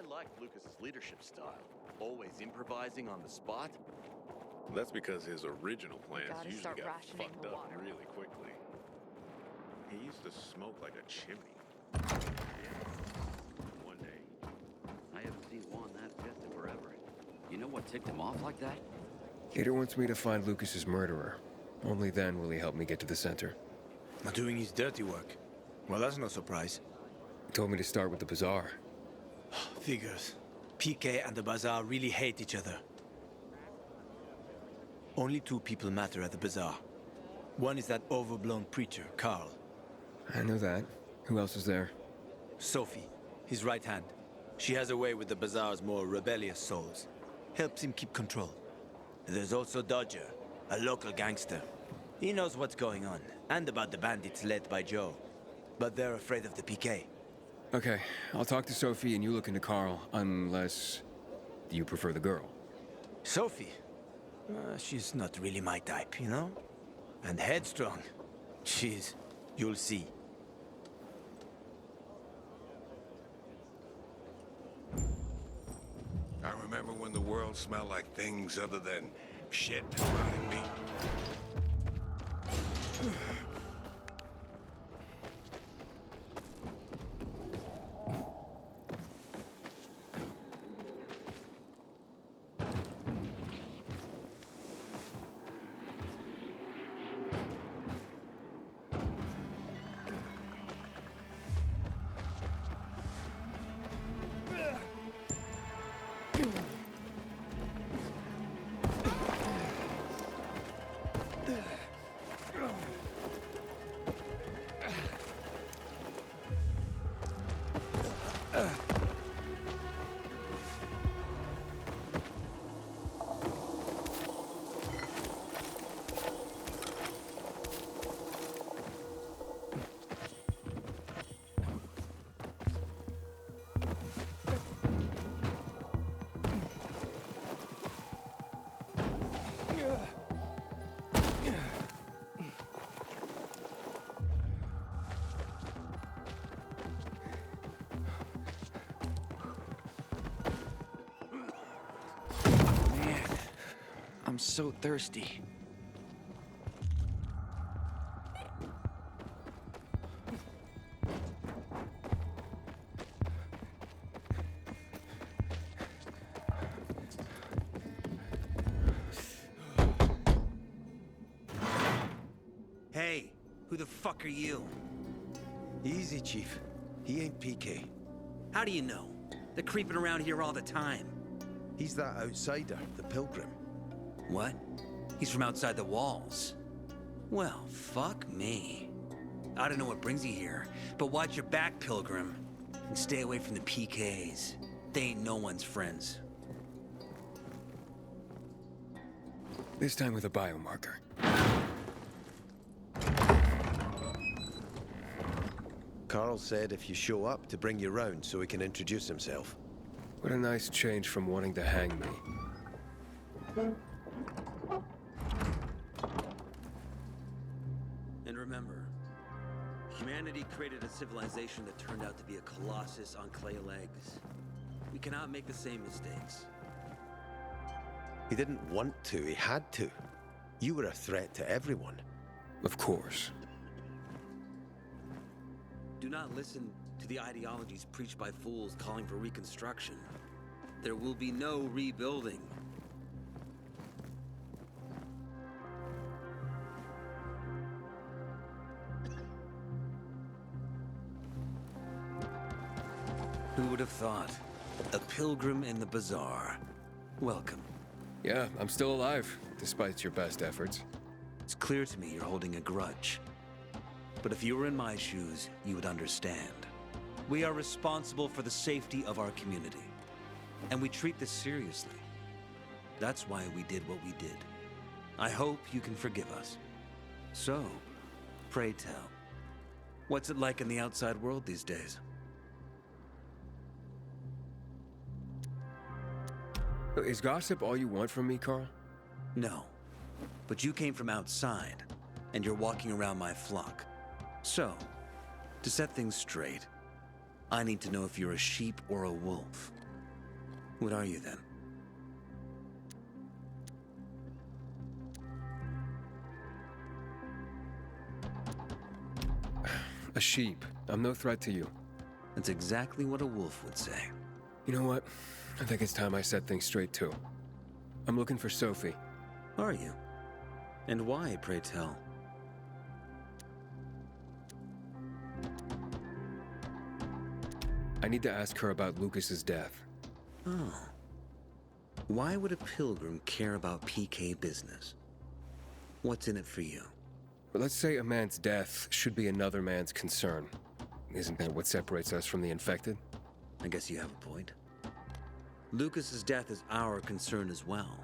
like Lucas's leadership style. Always improvising on the spot. That's because his original plans Gotta usually start got rationing fucked the up water. really quickly. He used to smoke like a chimney. One day. I haven't seen Juan that pissed in forever. You know what ticked him off like that? Gator wants me to find Lucas's murderer. Only then will he help me get to the center. Not doing his dirty work. Well, that's no surprise. He told me to start with the bazaar. Figures. PK and the bazaar really hate each other. Only two people matter at the bazaar. One is that overblown preacher, Carl. I know that. Who else is there? Sophie, his right hand. She has a way with the bazaar's more rebellious souls. Helps him keep control. There's also Dodger, a local gangster. He knows what's going on, and about the bandits led by Joe. But they're afraid of the PK. Okay, I'll talk to Sophie and you look into Carl, unless you prefer the girl. Sophie? She's not really my type, you know? And headstrong. You'll see. I remember when the world smelled like things other than shit around me. I'm so thirsty. Hey, who the fuck are you? Easy, Chief. He ain't PK. How do you know? They're creeping around here all the time. He's that outsider, the pilgrim. What? He's from outside the walls. Well, fuck me. I don't know what brings you here, but watch your back, Pilgrim. And stay away from the PKs. They ain't no one's friends. This time with a biomarker. Carl said if you show up to bring you round so he can introduce himself. What a nice change from wanting to hang me. And remember, humanity created a civilization that turned out to be a colossus on clay legs. We cannot make the same mistakes. He didn't want to, he had to. You were a threat to everyone. Of course. Do not listen to the ideologies preached by fools calling for reconstruction. There will be no rebuilding. Who would have thought? A pilgrim in the bazaar. Welcome. Yeah, I'm still alive, despite your best efforts. It's clear to me you're holding a grudge. But if you were in my shoes, you would understand. We are responsible for the safety of our community. And we treat this seriously. That's why we did what we did. I hope you can forgive us. So, pray tell, what's it like in the outside world these days? Is gossip all you want from me, Carl? No. But you came from outside, and you're walking around my flock. So, to set things straight, I need to know if you're a sheep or a wolf. What are you then? A sheep. I'm no threat to you. That's exactly what a wolf would say. You know what? I think it's time I set things straight, too. I'm looking for Sophie. Are you? And why, pray tell? I need to ask her about Lucas's death. Oh. Why would a pilgrim care about PK business? What's in it for you? But let's say a man's death should be another man's concern. Isn't that what separates us from the infected? I guess you have a point. Lucas's death is our concern as well,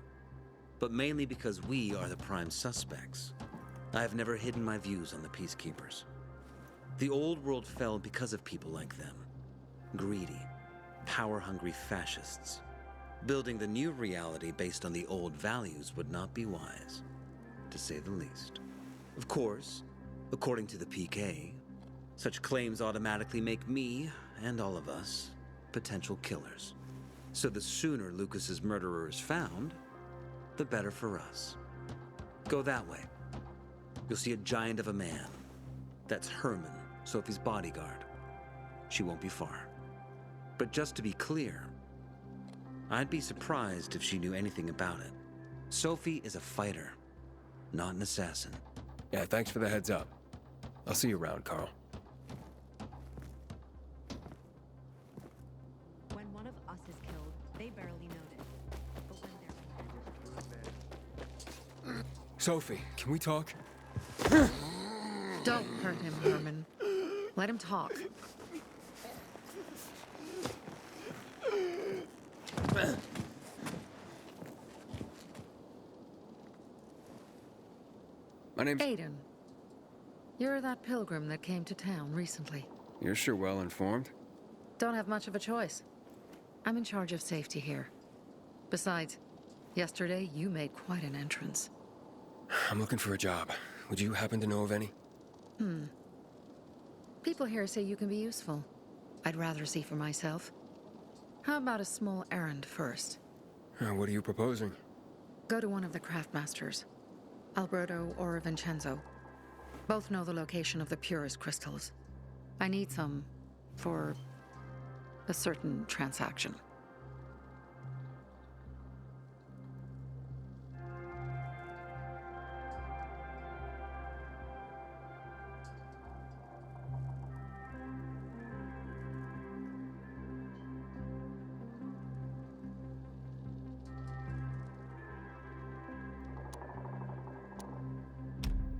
but mainly because we are the prime suspects. I have never hidden my views on the Peacekeepers. The old world fell because of people like them. Greedy, power-hungry fascists. Building the new reality based on the old values would not be wise, to say the least. Of course, according to the PK, such claims automatically make me, and all of us, potential killers. So the sooner Lucas's murderer is found, the better for us. Go that way. You'll see a giant of a man. That's Herman, Sophie's bodyguard. She won't be far. But just to be clear, I'd be surprised if she knew anything about it. Sophie is a fighter, not an assassin. Yeah, thanks for the heads up. I'll see you around, Carl. When one of us is killed, they barely notice. But when they're Sophie, can we talk? Don't hurt him, Herman. Let him talk. My name's... Aiden. You're that pilgrim that came to town recently. You're sure well informed. Don't have much of a choice. I'm in charge of safety here. Besides, yesterday you made quite an entrance. I'm looking for a job. Would you happen to know of any? People here say you can be useful. I'd rather see for myself. How about a small errand first? What are you proposing? Go to one of the craftmasters. Alberto or Vincenzo. Both know the location of the purest crystals. I need some for a certain transaction.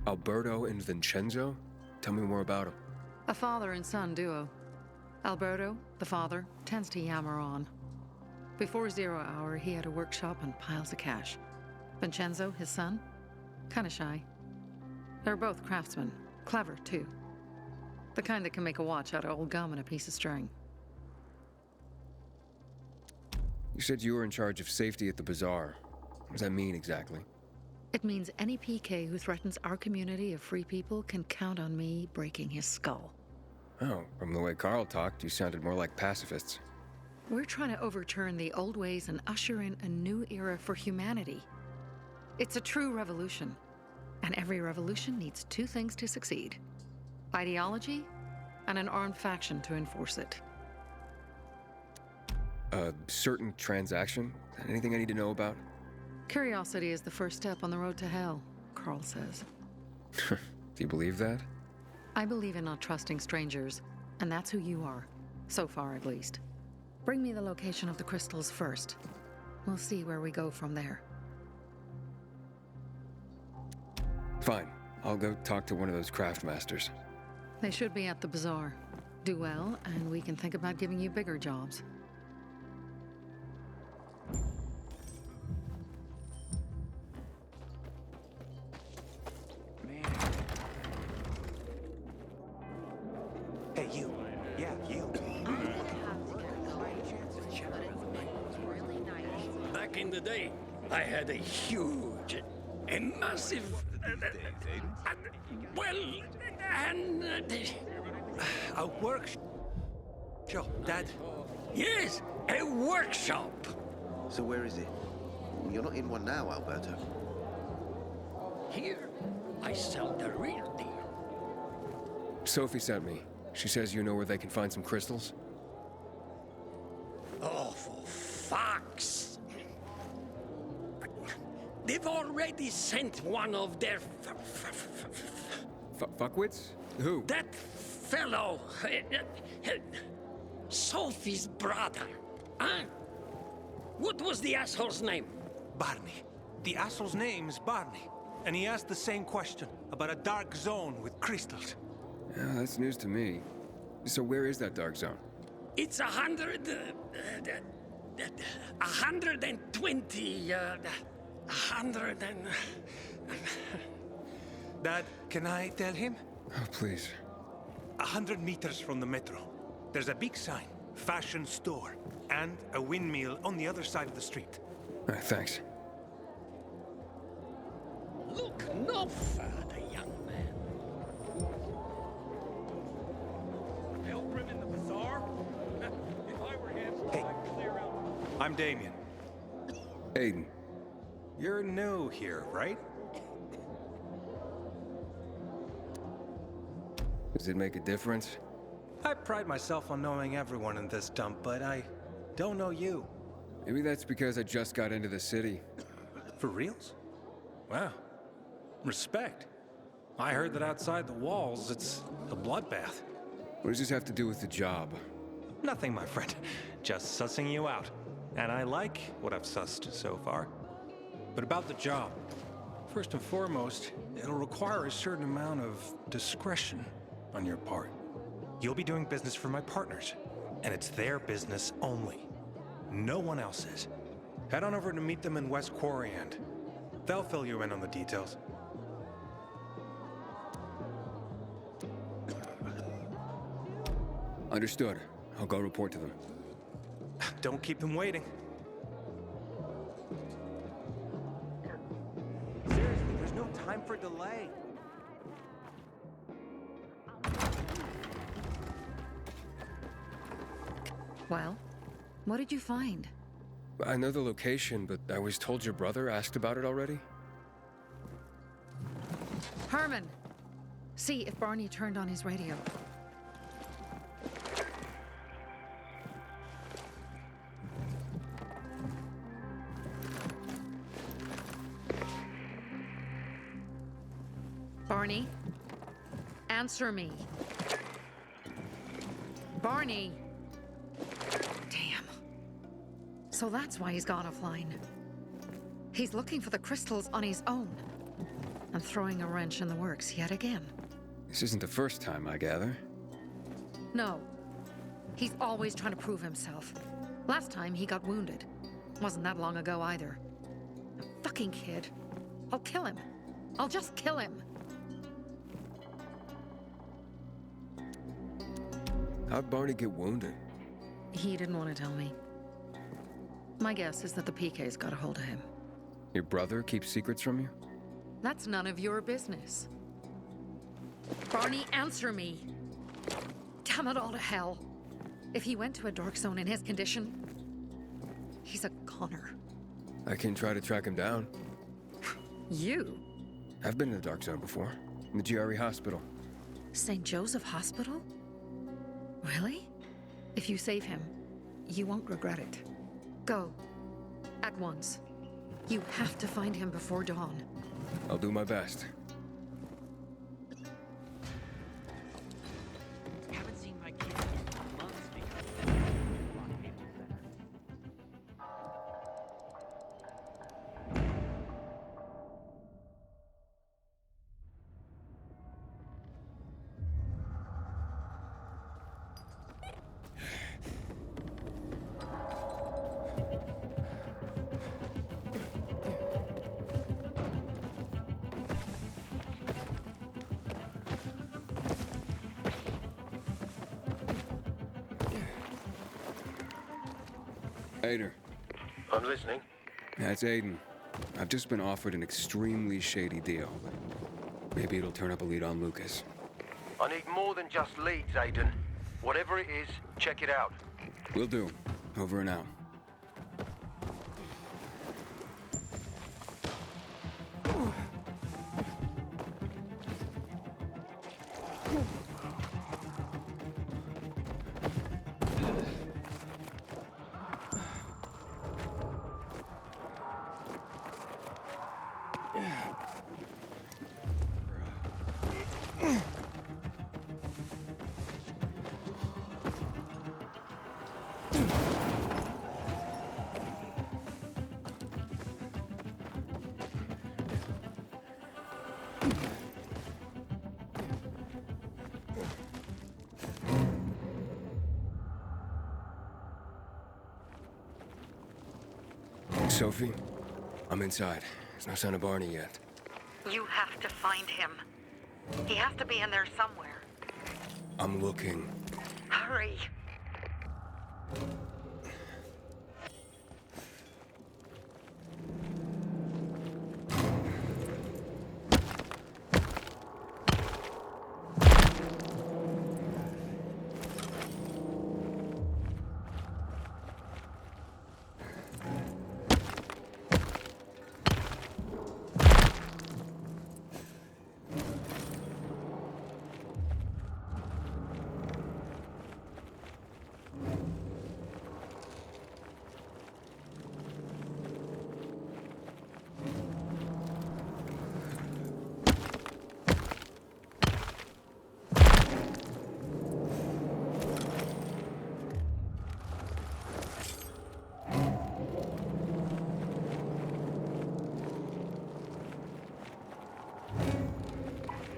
Alberto and Vincenzo? Tell me more about them. A father and son duo. Alberto, the father, tends to yammer on. Before 0 hour, he had a workshop and piles of cash. Vincenzo, his son, kinda shy. They're both craftsmen, clever too. The kind that can make a watch out of old gum and a piece of string. You said you were in charge of safety at the bazaar. What does that mean exactly? It means any PK who threatens our community of free people can count on me breaking his skull. Oh, from the way Carl talked, you sounded more like pacifists. We're trying to overturn the old ways and usher in a new era for humanity. It's a true revolution. And every revolution needs two things to succeed: ideology and an armed faction to enforce it. A certain transaction? Anything I need to know about? Curiosity is the first step on the road to hell, Carl says. Do you believe that? I believe in not trusting strangers, and that's who you are. So far, at least. Bring me the location of the crystals first. We'll see where we go from there. Fine. I'll go talk to one of those craft masters. They should be at the bazaar. Do well, and we can think about giving you bigger jobs. Hey, you. Yeah, you. Back in the day, I had a huge, a massive, A workshop, Dad. yes, a workshop. So where is he? You're not in one now, Alberto. Here, I sell the real deal. Sophie sent me. She says you know where they can find some crystals? Oh, for fuck's... They've already sent one of their... Fuckwits? Who? That fellow... Sophie's brother. Huh? What was the asshole's name? Barney. The asshole's name is Barney. And he asked the same question about a dark zone with crystals. Yeah, that's news to me. So where is that dark zone? It's 120... 100 and... Dad, can I tell him? Oh, please. 100 meters from the metro. There's a big sign, fashion store, and a windmill on the other side of the street. Thanks. Look no further, young man. Help him in the bazaar? If I were him, I'd clear out. I'm Damien. Aiden. You're new here, right? Does it make a difference? I pride myself on knowing everyone in this dump, but I don't know you. Maybe that's because I just got into the city. For reals? Wow. Respect. I heard that outside the walls, it's a bloodbath. What does this have to do with the job? Nothing, my friend. Just sussing you out. And I like what I've sussed so far. But about the job. First and foremost, it'll require a certain amount of discretion on your part. You'll be doing business for my partners, and it's their business only. No one else's. Head on over to meet them in West Quarry and they'll fill you in on the details. Understood. I'll go report to them. Don't keep them waiting. Seriously, there's no time for delay. Well, what did you find? I know the location, but I was told your brother asked about it already? Herman! See if Barney turned on his radio. Barney? Answer me. Barney! Damn. So that's why he's gone offline. He's looking for the crystals on his own. And throwing a wrench in the works yet again. This isn't the first time, I gather. No. He's always trying to prove himself. Last time he got wounded. Wasn't that long ago either. A fucking kid. I'll kill him. I'll just kill him. How'd Barney get wounded? He didn't want to tell me. My guess is that the PK's got a hold of him. Your brother keeps secrets from you? That's none of your business. Barney, answer me. Damn it all to hell. If he went to a dark zone in his condition, he's a goner. I can try to track him down. You? I've been in the dark zone before. In the GRE hospital. St. Joseph Hospital? Really? If you save him, you won't regret it. Go. At once. You have to find him before dawn. I'll do my best. Haven't seen my kids in months because of Aiden. I'm listening. That's Aiden. I've just been offered an extremely shady deal. Maybe it'll turn up a lead on Lucas. I need more than just leads, Aiden. Whatever it is, check it out. Will do. Over and out. Sophie, I'm inside. There's no sign of Barney yet. You have to find him. He has to be in there somewhere. I'm looking. Hurry.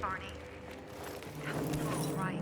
Barney. You're all right.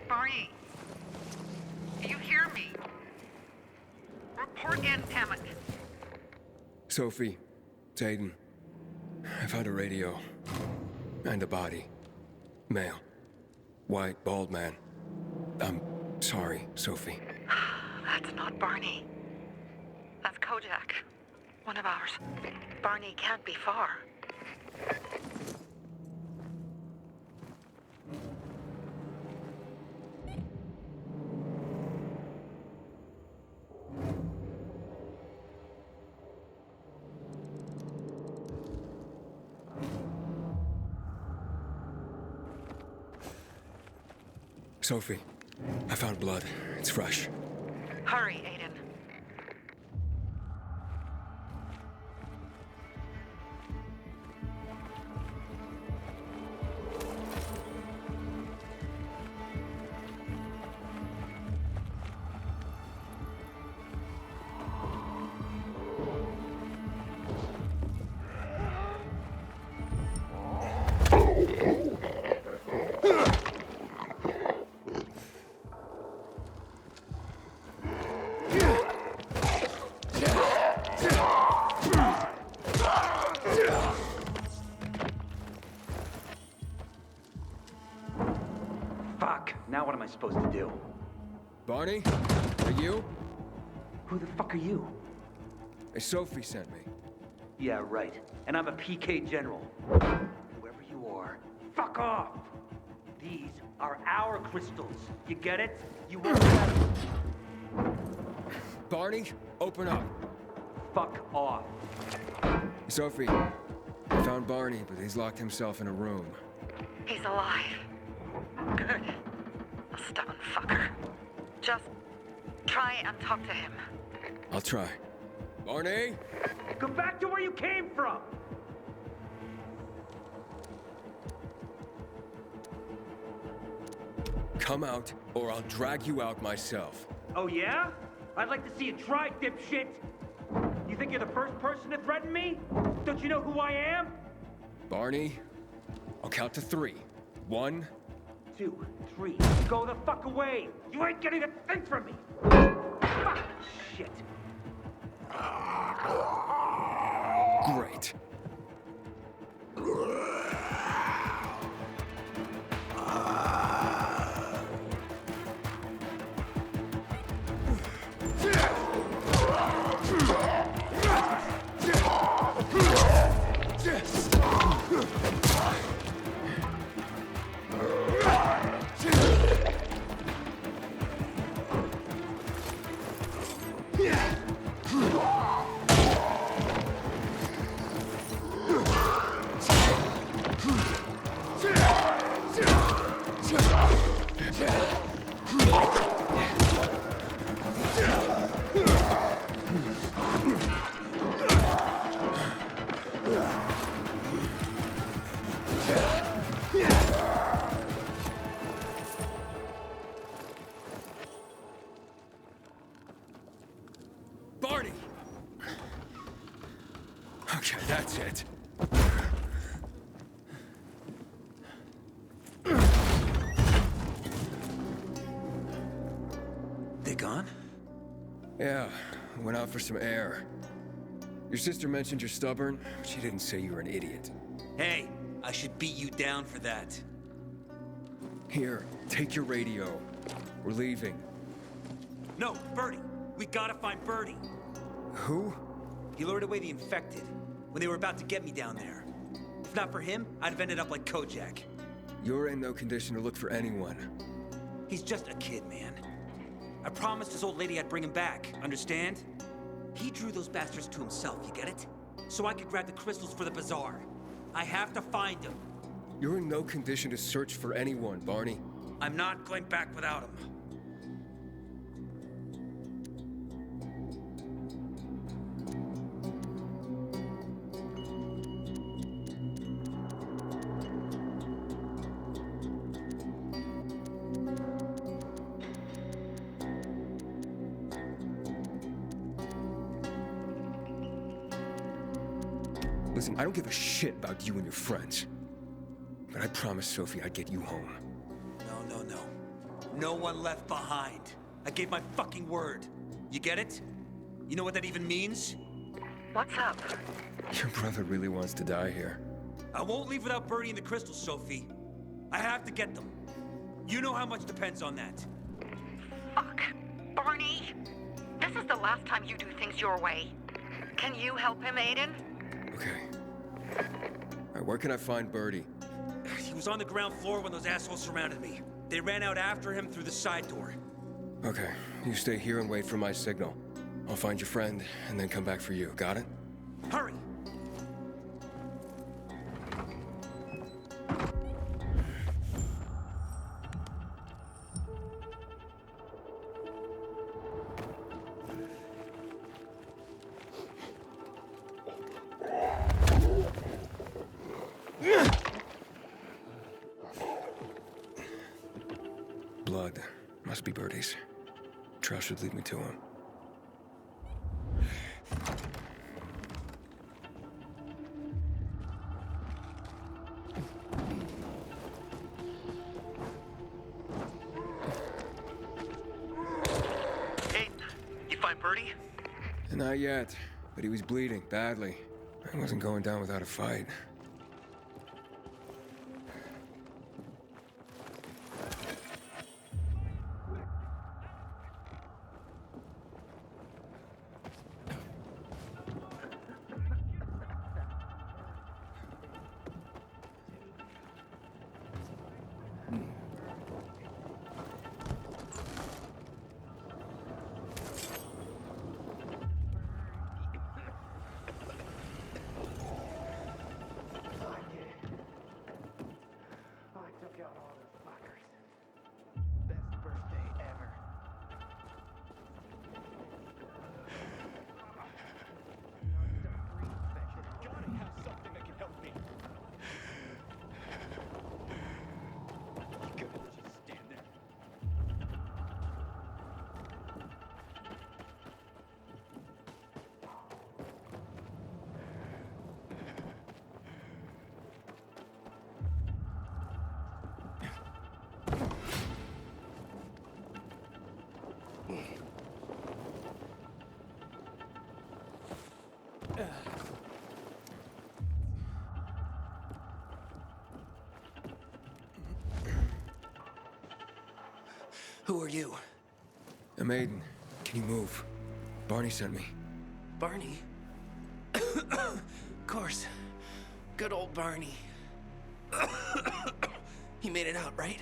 Barney, do you hear me? Report in, damn it. Sophie, it's Aiden. I found a radio. And a body. Male. White, bald man. I'm sorry, Sophie. That's not Barney. That's Kojak. One of ours. Barney can't be far. Sophie, I found blood. It's fresh. Hurry, Aiden. Fuck! Now what am I supposed to do? Barney? Are you? Who the fuck are you? Sophie sent me. Yeah, right. And I'm a PK general. Whoever you are, fuck off! These are our crystals. You get it? You won't have it. Barney, open up. Fuck off. Sophie, I found Barney, but he's locked himself in a room. He's alive. Good. A stubborn fucker. Just try and talk to him. I'll try. Barney? Go back to where you came from! Come out, or I'll drag you out myself. Oh yeah? I'd like to see you try, dipshit! You think you're the first person to threaten me? Don't you know who I am? Barney, I'll count to 3. 1, 2, 3. Go the fuck away! You ain't getting a thing from me! Fuck! Shit. Great. Barney! Okay, that's it. They gone? Yeah, went out for some air. Your sister mentioned you're stubborn, but she didn't say you were an idiot. Hey, I should beat you down for that. Here, take your radio. We're leaving. No, Birdie! We gotta find Birdie! Who? He lured away the infected when they were about to get me down there. If not for him, I'd have ended up like Kojak. You're in no condition to look for anyone. He's just a kid, man. I promised his old lady I'd bring him back, understand? He drew those bastards to himself, you get it? So I could grab the crystals for the bazaar. I have to find him. You're in no condition to search for anyone, Barney. I'm not going back without him. Listen, I don't give a shit about you and your friends. But I promised Sophie I'd get you home. No. No one left behind. I gave my fucking word. You get it? You know what that even means? What's up? Your brother really wants to die here. I won't leave without Birdie and the crystals, Sophie. I have to get them. You know how much depends on that. Fuck. Barney! This is the last time you do things your way. Can you help him, Aiden? Okay. All right, where can I find Birdie? He was on the ground floor when those assholes surrounded me. They ran out after him through the side door. Okay, you stay here and wait for my signal. I'll find your friend and then come back for you. Got it? Hurry! Blood. Must be Birdie's. Trail should lead me to him. Hey, you find Birdie? Not yet, but he was bleeding badly. I wasn't going down without a fight. Who are you? I'm Aiden. Can you move? Barney sent me. Barney? Of course. Good old Barney. He made it out, right?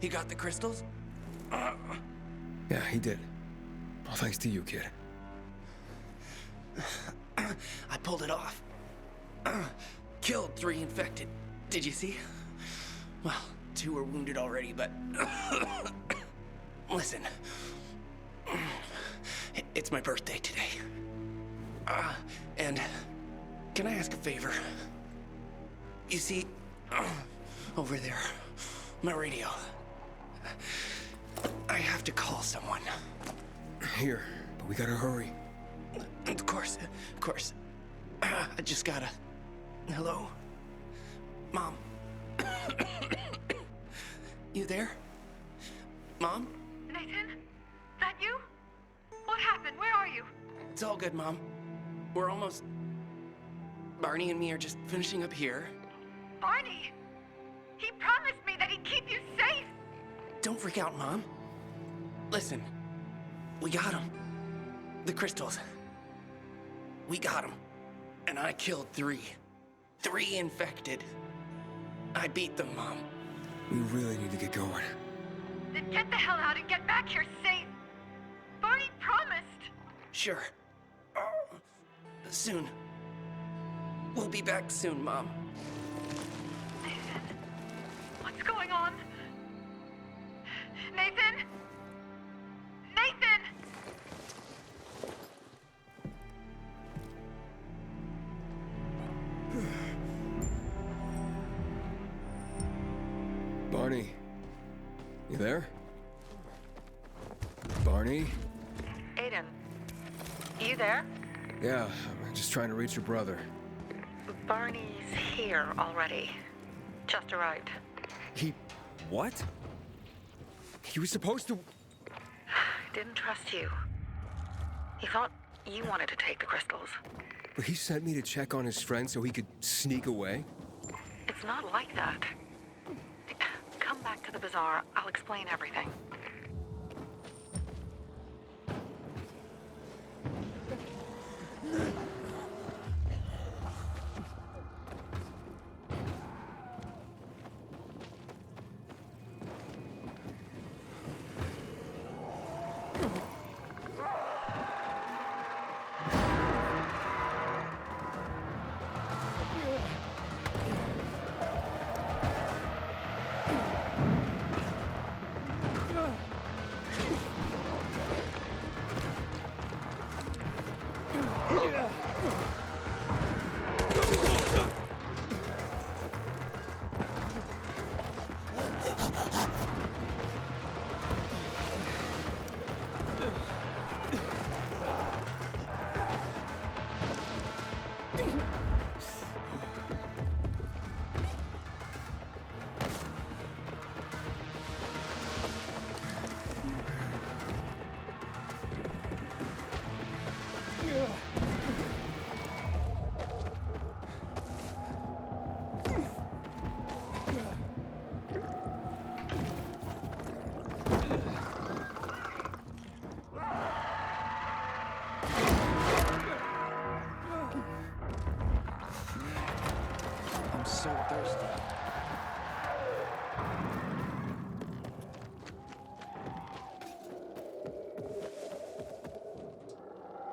He got the crystals? Yeah, he did. All thanks to you, kid. I pulled it off. Killed 3 infected. Did you see? Well, 2 were wounded already, but... Listen. It's my birthday today. And can I ask a favor? You see, over there, my radio. I have to call someone. Here, but we gotta hurry. Of course. I just gotta... Hello? Mom? You there? Mom? Nathan? That you? What happened? Where are you? It's all good, Mom. We're almost... Barney and me are just finishing up here. Barney? He promised me that he'd keep you safe! Don't freak out, Mom. Listen, we got him. The crystals. We got him. And I killed 3. 3 infected. I beat them, Mom. We really need to get going. Then get the hell out and get back here safe! Barney promised! Sure. Soon. We'll be back soon, Mom. Nathan? What's going on? Nathan? Nathan! Barney, you there? Barney? Aiden, you there? Yeah, I'm just trying to reach your brother. Barney's here already. Just arrived. He... what? He was supposed to... Didn't trust you. He thought you wanted to take the crystals. But he sent me to check on his friend so he could sneak away? It's not like that. Come back to the bazaar. I'll explain everything. So thirsty.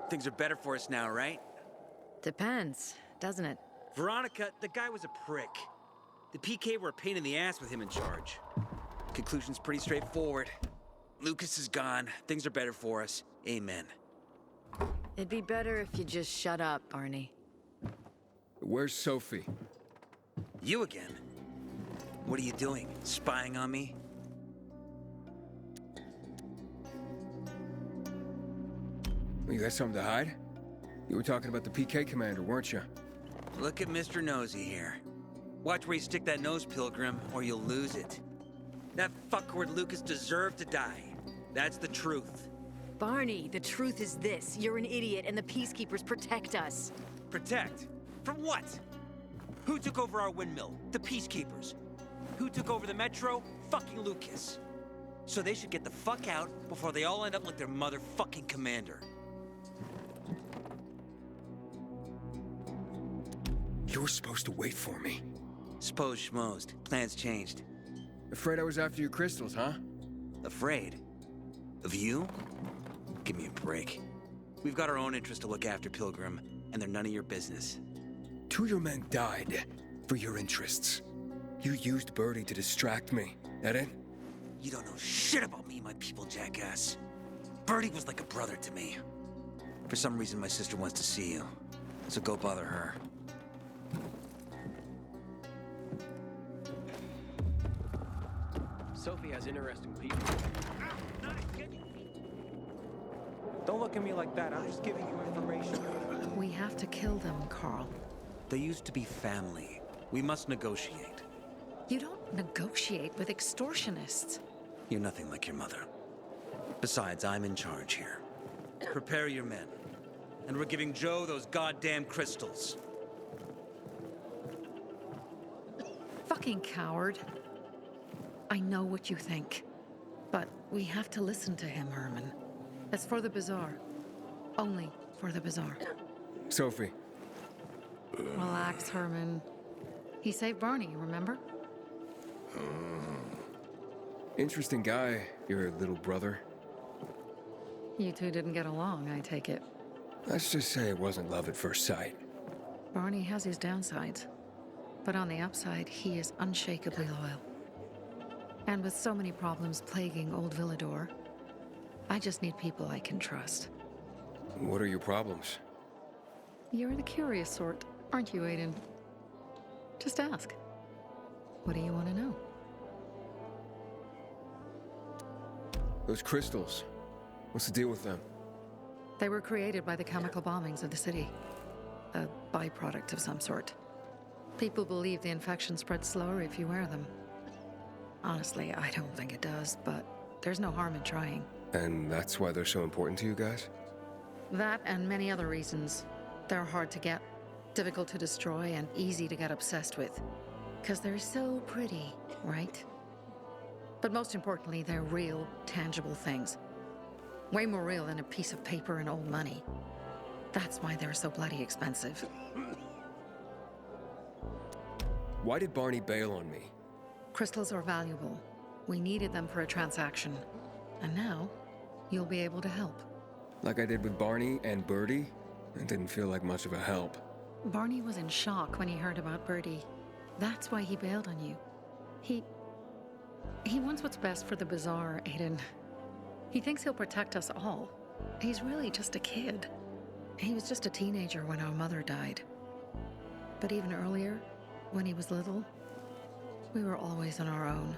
Things are better for us now, right? Depends, doesn't it? Veronica, the guy was a prick. The PK were a pain in the ass with him in charge. Conclusion's pretty straightforward. Lucas is gone. Things are better for us. Amen. It'd be better if you just shut up, Barney. Where's Sophie? You again? What are you doing? Spying on me? You got something to hide? You were talking about the PK commander, weren't you? Look at Mr. Nosy here. Watch where you stick that nose, Pilgrim, or you'll lose it. That fuckward Lucas deserved to die. That's the truth. Barney, the truth is this. You're an idiot and the Peacekeepers protect us. Protect? From what? Who took over our windmill? The Peacekeepers. Who took over the Metro? Fucking Lucas. So they should get the fuck out before they all end up like their motherfucking commander. You were supposed to wait for me. Suppose schmozed. Plans changed. Afraid I was after your crystals, huh? Afraid? Of you? Give me a break. We've got our own interests to look after, Pilgrim, and they're none of your business. 2 of your men died for your interests. You used Birdie to distract me. That it? You don't know shit about me, my people, jackass. Birdie was like a brother to me. For some reason, my sister wants to see you. So go bother her. Sophie has interesting people. Don't look at me like that. I'm just giving you information. We have to kill them, Carl. They used to be family. We must negotiate. You don't negotiate with extortionists. You're nothing like your mother. Besides, I'm in charge here. Prepare your men. And we're giving Joe those goddamn crystals. Fucking coward. I know what you think. But we have to listen to him, Herman. It's for the bazaar. Only for the bazaar. Sophie. Relax, Herman. He saved Barney, remember? Interesting guy, your little brother. You two didn't get along, I take it. Let's just say it wasn't love at first sight. Barney has his downsides. But on the upside, he is unshakably loyal. And with so many problems plaguing old Villador, I just need people I can trust. What are your problems? You're the curious sort, aren't you, Aiden? Just ask. What do you want to know? Those crystals. What's the deal with them? They were created by the chemical bombings of the city. A byproduct of some sort. People believe the infection spreads slower if you wear them. Honestly, I don't think it does, but there's no harm in trying. And that's why they're so important to you guys? That and many other reasons. They're hard to get, difficult to destroy, and easy to get obsessed with. Because they're so pretty, right? But most importantly, they're real, tangible things. Way more real than a piece of paper and old money. That's why they're so bloody expensive. Why did Barney bail on me? Crystals are valuable. We needed them for a transaction. And now, you'll be able to help. Like I did with Barney and Birdie? It didn't feel like much of a help. Barney was in shock when he heard about Birdie. That's why he bailed on you. He wants what's best for the bazaar, Aiden. He thinks he'll protect us all. He's really just a kid. He was just a teenager when our mother died. But even earlier, when he was little, we were always on our own.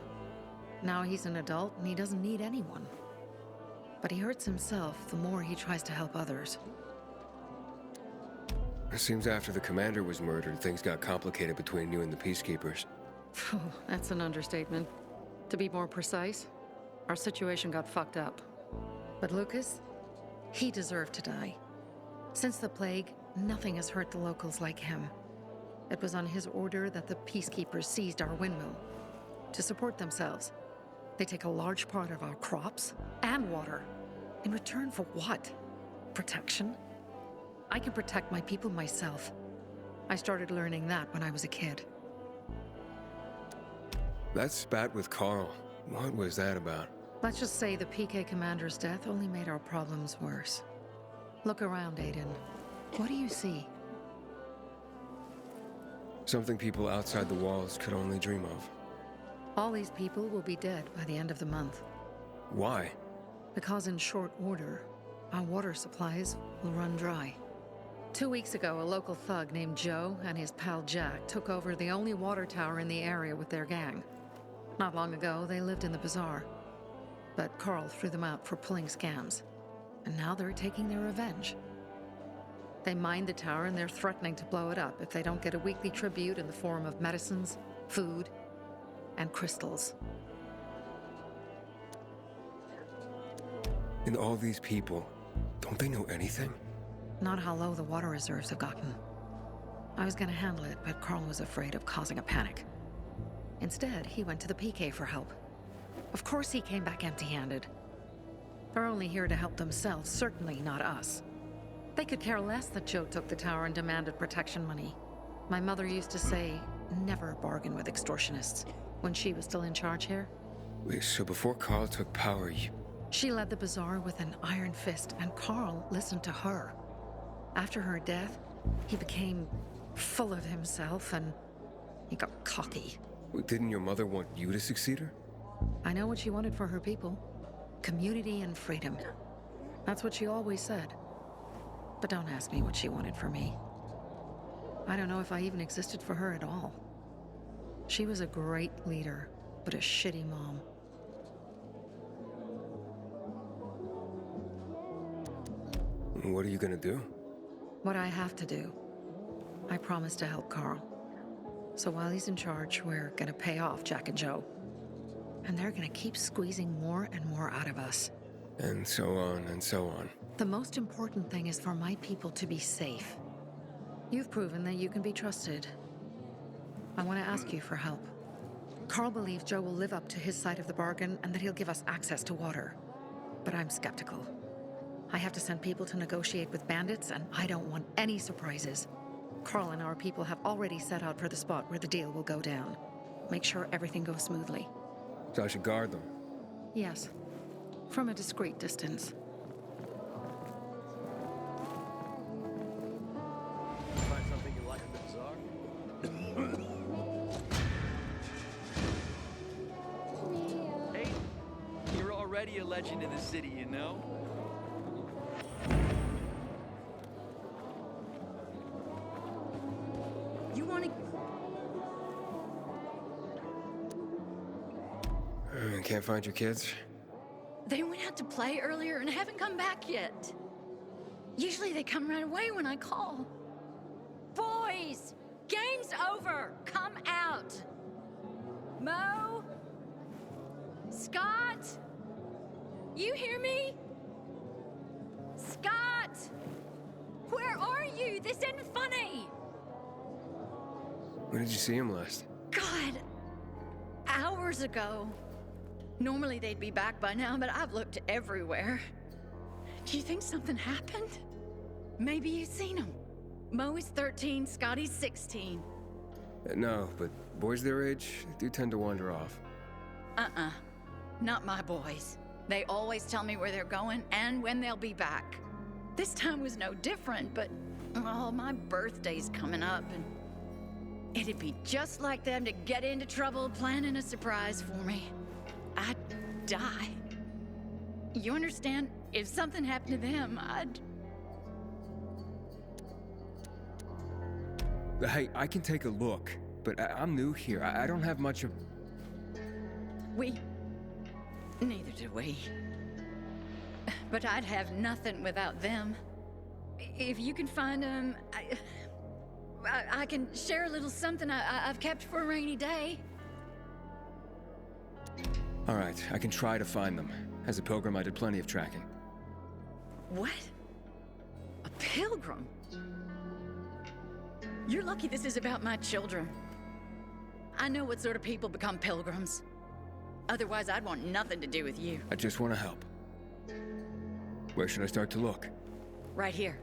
Now he's an adult and he doesn't need anyone. But he hurts himself the more he tries to help others. It seems after the commander was murdered, things got complicated between you and the peacekeepers. Oh, that's an understatement. To be more precise, our situation got fucked up. But Lucas, he deserved to die. Since the plague, nothing has hurt the locals like him. It was on his order that the peacekeepers seized our windmill. To support themselves, they take a large part of our crops and water. In return for what? Protection? I can protect my people myself. I started learning that when I was a kid. That spat with Carl, what was that about? Let's just say the PK commander's death only made our problems worse. Look around, Aiden. What do you see? Something people outside the walls could only dream of. All these people will be dead by the end of the month. Why? Because in short order, our water supplies will run dry. 2 weeks ago, a local thug named Joe and his pal Jack took over the only water tower in the area with their gang. Not long ago, they lived in the bazaar. But Carl threw them out for pulling scams. And now they're taking their revenge. They mined the tower and they're threatening to blow it up if they don't get a weekly tribute in the form of medicines, food, and crystals. And all these people, don't they know anything? Not how low the water reserves have gotten. I was gonna handle it, but Carl was afraid of causing a panic. Instead, he went to the PK for help. Of course he came back empty-handed. They're only here to help themselves, certainly not us. They could care less that Joe took the tower and demanded protection money. My mother used to say, never bargain with extortionists, when she was still in charge here. Wait, so before Carl took power, She led the bazaar with an iron fist, and Carl listened to her. After her death, he became full of himself, and he got cocky. Didn't your mother want you to succeed her? I know what she wanted for her people. community and freedom. That's what she always said. But don't ask me what she wanted for me. I don't know if I even existed for her at all. She was a great leader, but a shitty mom. What are you gonna do? What I have to do. I promised to help Carl. So while he's in charge, we're gonna pay off Jack and Joe. And they're gonna keep squeezing more and more out of us. And so on and so on. The most important thing is for my people to be safe. You've proven that you can be trusted. I want to ask you for help. Carl believes Joe will live up to his side of the bargain and that he'll give us access to water. But I'm skeptical. I have to send people to negotiate with bandits, and I don't want any surprises. Carl and our people have already set out for the spot where the deal will go down. Make sure everything goes smoothly. So I should guard them? Yes. From a discreet distance. Find something you like in the bazaar? Hey, you're already a legend in the city, you know? You want to... Can't find your kids? They went out to play earlier and haven't come back yet. Usually they come right away when I call. Boys! Game's over! Come out! Mo? Scott? You hear me? Scott! Where are you? This isn't funny! When did you see him last? God! Hours ago. Normally they'd be back by now, but I've looked everywhere. Do you think something happened? Maybe you've seen him. Mo is 13, Scotty's 16. No, but boys their age do tend to wander off. Not my boys. They always tell me where they're going and when they'll be back. This time was no different, but, oh, my birthday's coming up, and it'd be just like them to get into trouble planning a surprise for me. I'd die. You understand? If something happened to them, I'd... Hey, I can take a look, but I'm new here. I don't have much of... Neither do we. But I'd have nothing without them. If you can find them, I can share a little something I've kept for a rainy day. All right, I can try to find them. As a pilgrim, I did plenty of tracking. What? A pilgrim? You're lucky this is about my children. I know what sort of people become pilgrims. Otherwise, I'd want nothing to do with you. I just want to help. Where should I start to look? Right here.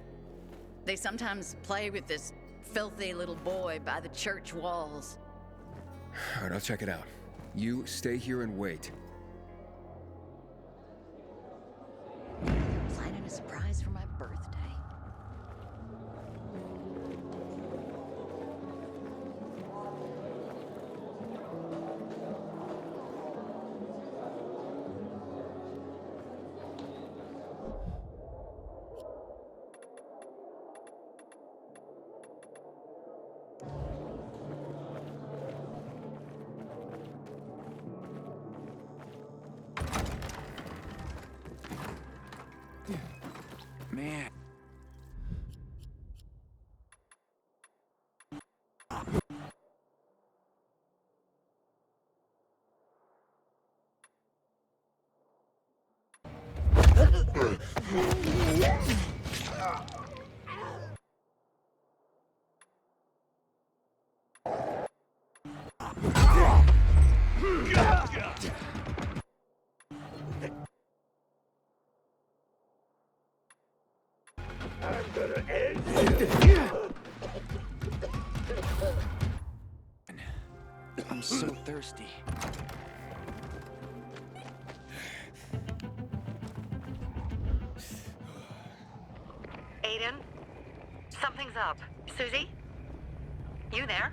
They sometimes play with this filthy little boy by the church walls. All right, I'll check it out. You stay here and wait. Planning a surprise for my birthday. Man. I'm so thirsty. Aiden? Something's up. Susie? You there?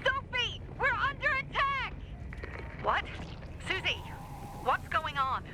Sophie! We're under attack! What? Susie, what's going on?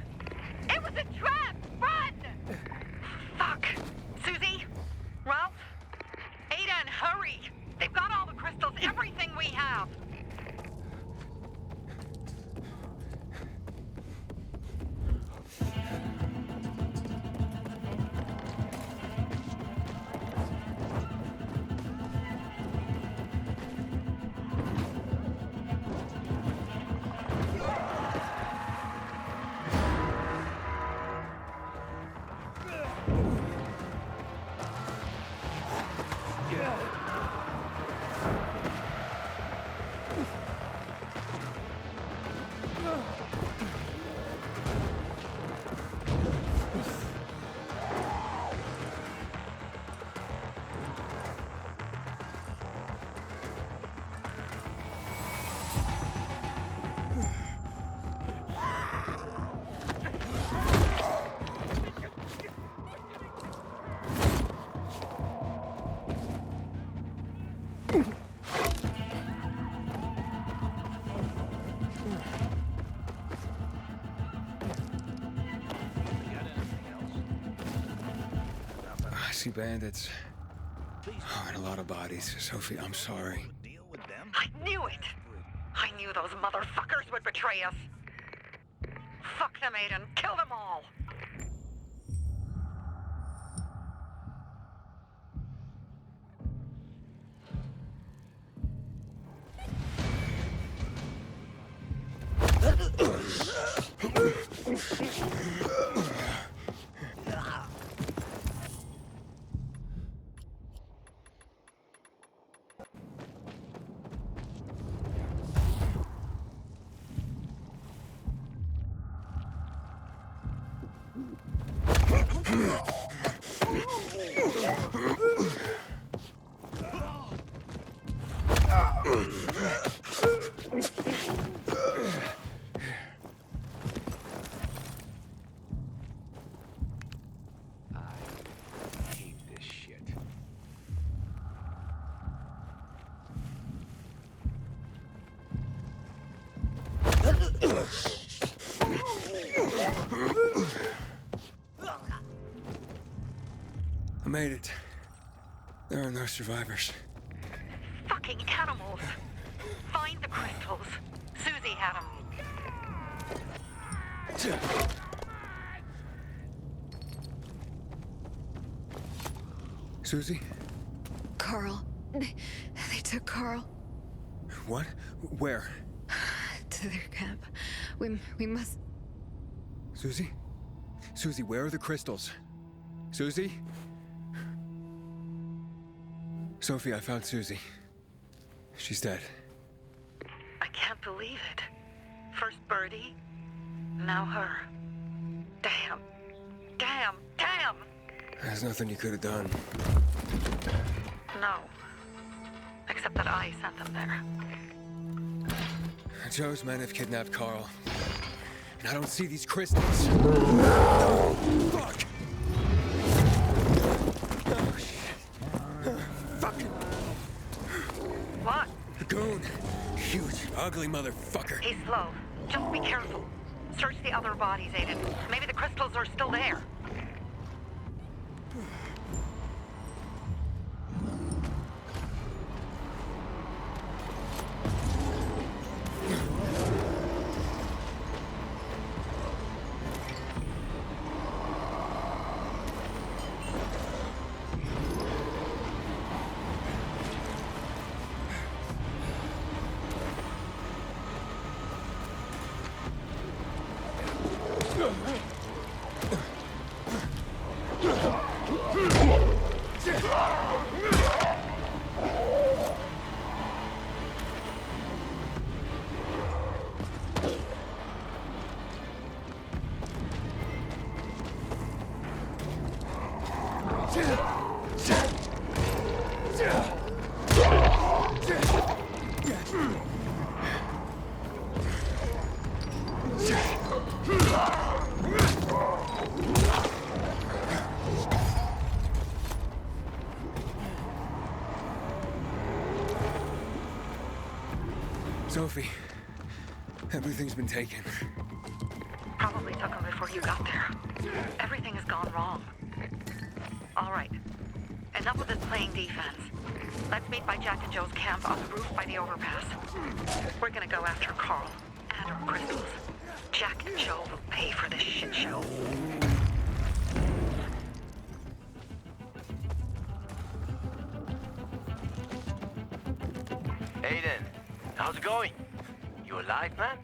see bandits. Oh, and a lot of bodies. Sophie, I'm sorry. I knew it! I knew those motherfuckers would betray us! Fuck them, Aiden. Kill them all! I made it. There are no survivors. Fucking animals! Find the crystals. Susie had them. Susie? Carl. They took Carl What? Where? to their camp. We must... Susie? Susie, where are the crystals? Susie? Sophie, I found Susie. She's dead. I can't believe it. First Birdie, now her. Damn. Damn. Damn! There's nothing you could have done. No. Except that I sent them there. Joe's men have kidnapped Carl. And I don't see these crystals. No! Fuck! Oh, shit. Fuck! What? A goon. Huge, ugly motherfucker. He's slow. Just be careful. Search the other bodies, Aiden. Maybe the crystals are still there. Sophie, everything's been taken. Probably took them before you got there. Everything has gone wrong. All right. Enough of this playing defense. Let's meet by Jack and Joe's camp on the roof by the overpass. We're gonna go after Carl and our crystals. Jack and Joe will pay for this shit show. Aiden, how's it going? You alive, man?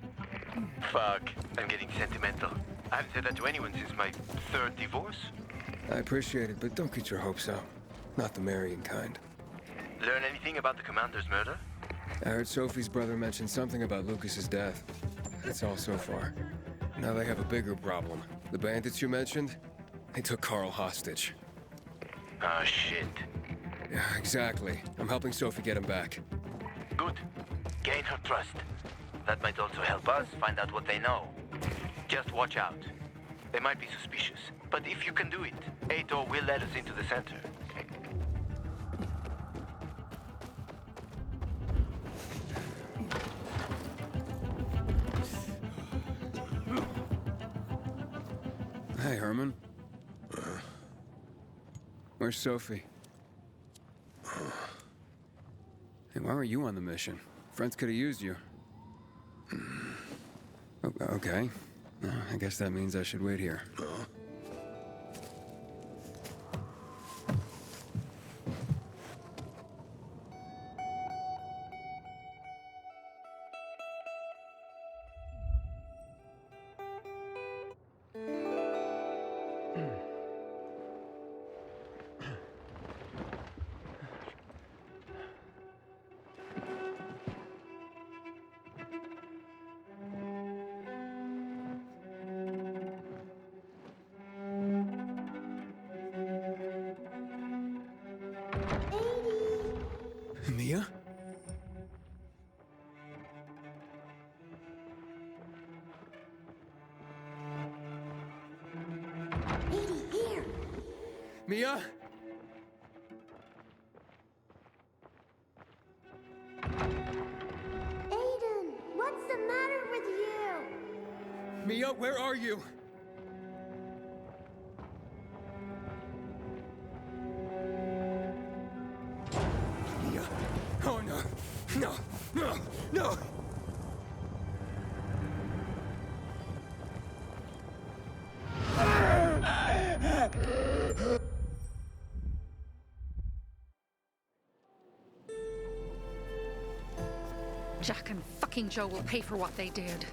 Fuck, I'm getting sentimental. I haven't said that to anyone since my third divorce. I appreciate it, but don't get your hopes up. Not the marrying kind. Learn anything about the commander's murder? I heard Sophie's brother mention something about Lucas's death. That's all so far. Now they have a bigger problem. The bandits you mentioned, they took Carl hostage. Ah, shit. Yeah, exactly. I'm helping Sophie get him back. Good. Gain her trust. That might also help us find out what they know. Just watch out. They might be suspicious, but if you can do it, Ato will let us into the center. Hey, Herman. Where's Sophie? Hey, why were you on the mission? Friends could have used you. Okay. I guess that means I should wait here. Mia? Aiden, here! Mia? Aiden, what's the matter with you? Mia, where are you? Mia. Oh, no. No. No. No. Jack and fucking Joe will pay for what they did.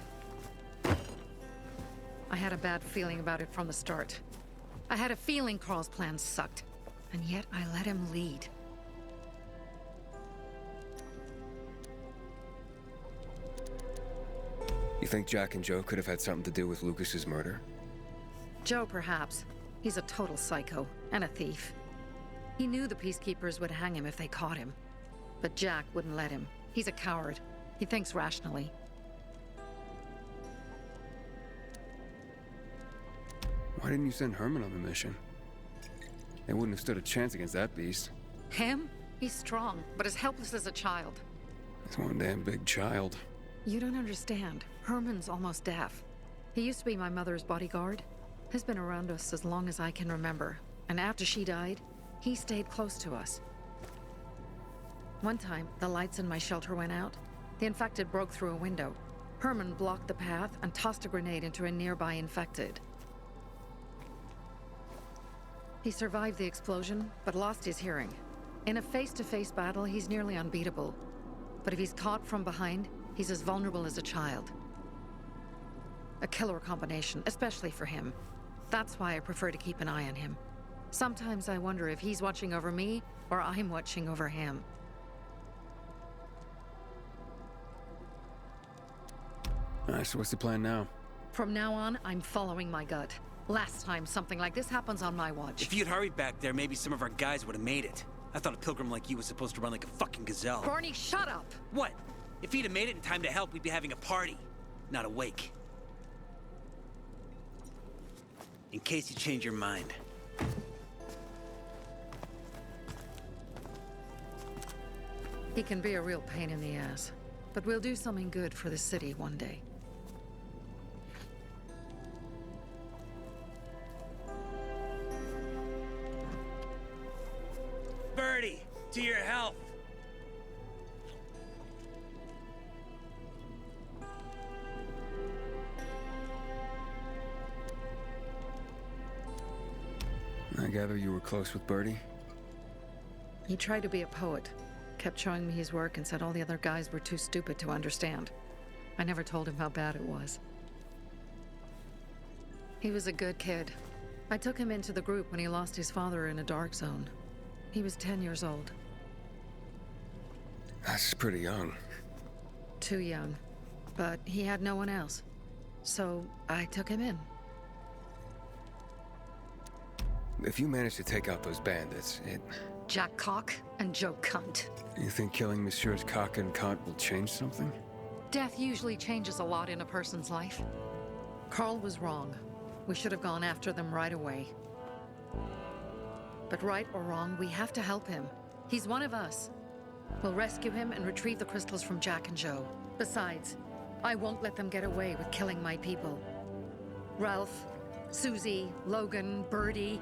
I had a bad feeling about it from the start. I had a feeling Carl's plan sucked, and yet I let him lead. You think Jack and Joe could have had something to do with Lucas's murder? Joe, perhaps. He's a total psycho, and a thief. He knew the Peacekeepers would hang him if they caught him. But Jack wouldn't let him. He's a coward. He thinks rationally. Why didn't you send Herman on the mission? They wouldn't have stood a chance against that beast. Him? He's strong, but as helpless as a child. He's one damn big child. You don't understand. Herman's almost deaf. He used to be my mother's bodyguard. He's been around us as long as I can remember. And after she died, he stayed close to us. One time, the lights in my shelter went out. The infected broke through a window. Herman blocked the path and tossed a grenade into a nearby infected. He survived the explosion, but lost his hearing. In a face-to-face battle, he's nearly unbeatable. But if he's caught from behind, he's as vulnerable as a child. A killer combination, especially for him. That's why I prefer to keep an eye on him. Sometimes I wonder if he's watching over me, or I'm watching over him. Alright, so what's the plan now? From now on, I'm following my gut. Last time something like this happens on my watch. If you'd hurried back there, maybe some of our guys would have made it. I thought a pilgrim like you was supposed to run like a fucking gazelle. Barney, shut up! What? If he'd have made it in time to help, we'd be having a party, not a wake. In case you change your mind. He can be a real pain in the ass, but we'll do something good for the city one day. Birdie, to your health. I gather you were close with Birdie? He tried to be a poet, kept showing me his work and said all the other guys were too stupid to understand. I never told him how bad it was. He was a good kid. I took him into the group when he lost his father in a dark zone. He was 10 years old. That's pretty young. Too young. But he had no one else. So I took him in. If you manage to take out those bandits, Jack Cock and Joe Cunt. You think killing Messieurs Cock and Cunt will change something? Death usually changes a lot in a person's life. Carl was wrong. We should have gone after them right away. But right or wrong, we have to help him. He's one of us. We'll rescue him and retrieve the crystals from Jack and Joe. Besides, I won't let them get away with killing my people. Ralph, Susie, Logan, Birdie,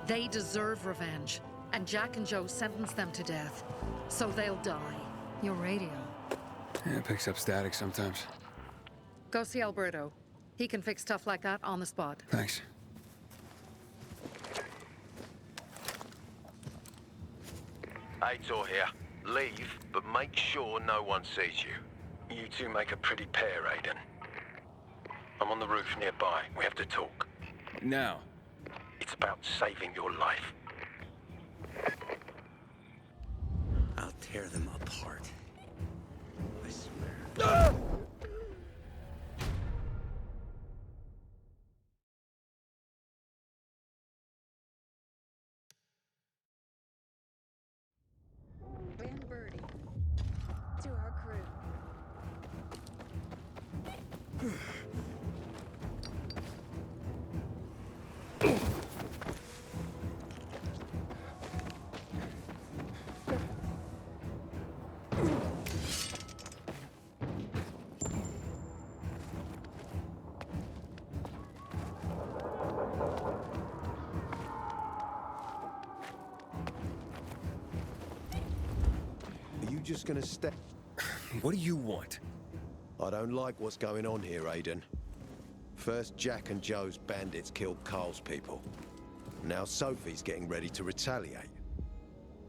They deserve revenge, and Jack and Joe sentenced them to death. So they'll die. Your radio. Yeah, it picks up static sometimes. Go see Alberto. He can fix stuff like that on the spot. Thanks. Aitor here. Leave, but make sure no one sees you. You two make a pretty pair, Aiden. I'm on the roof nearby. We have to talk. Now. It's about saving your life. I'll tear them apart. I swear. And Birdie. To our crew. Are you just gonna step? What do you want? I don't like what's going on here, Aiden. First, Jack and Joe's bandits killed Carl's people. Now Sophie's getting ready to retaliate.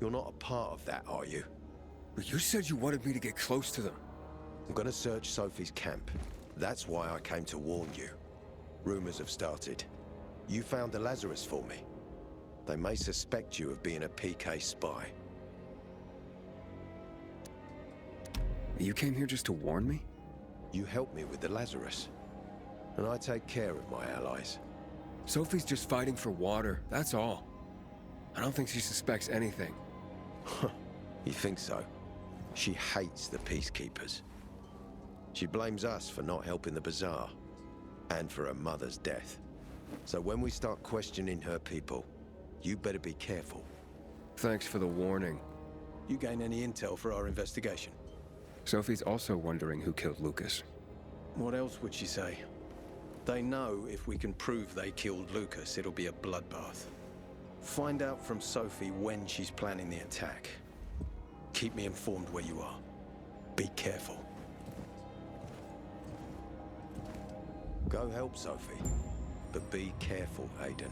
You're not a part of that, are you? But you said you wanted me to get close to them. I'm gonna search Sophie's camp. That's why I came to warn you. Rumors have started. You found the Lazarus for me. They may suspect you of being a PK spy. You came here just to warn me? You helped me with the Lazarus. And I take care of my allies. Sophie's just fighting for water, that's all. I don't think she suspects anything. You think so? She hates the Peacekeepers. She blames us for not helping the Bazaar, and for her mother's death. So when we start questioning her people, you better be careful. Thanks for the warning. You gain any intel for our investigation? Sophie's also wondering who killed Lucas. What else would she say? They know if we can prove they killed Lucas, it'll be a bloodbath. Find out from Sophie when she's planning the attack. Keep me informed where you are. Be careful. Go help Sophie, but be careful, Aiden.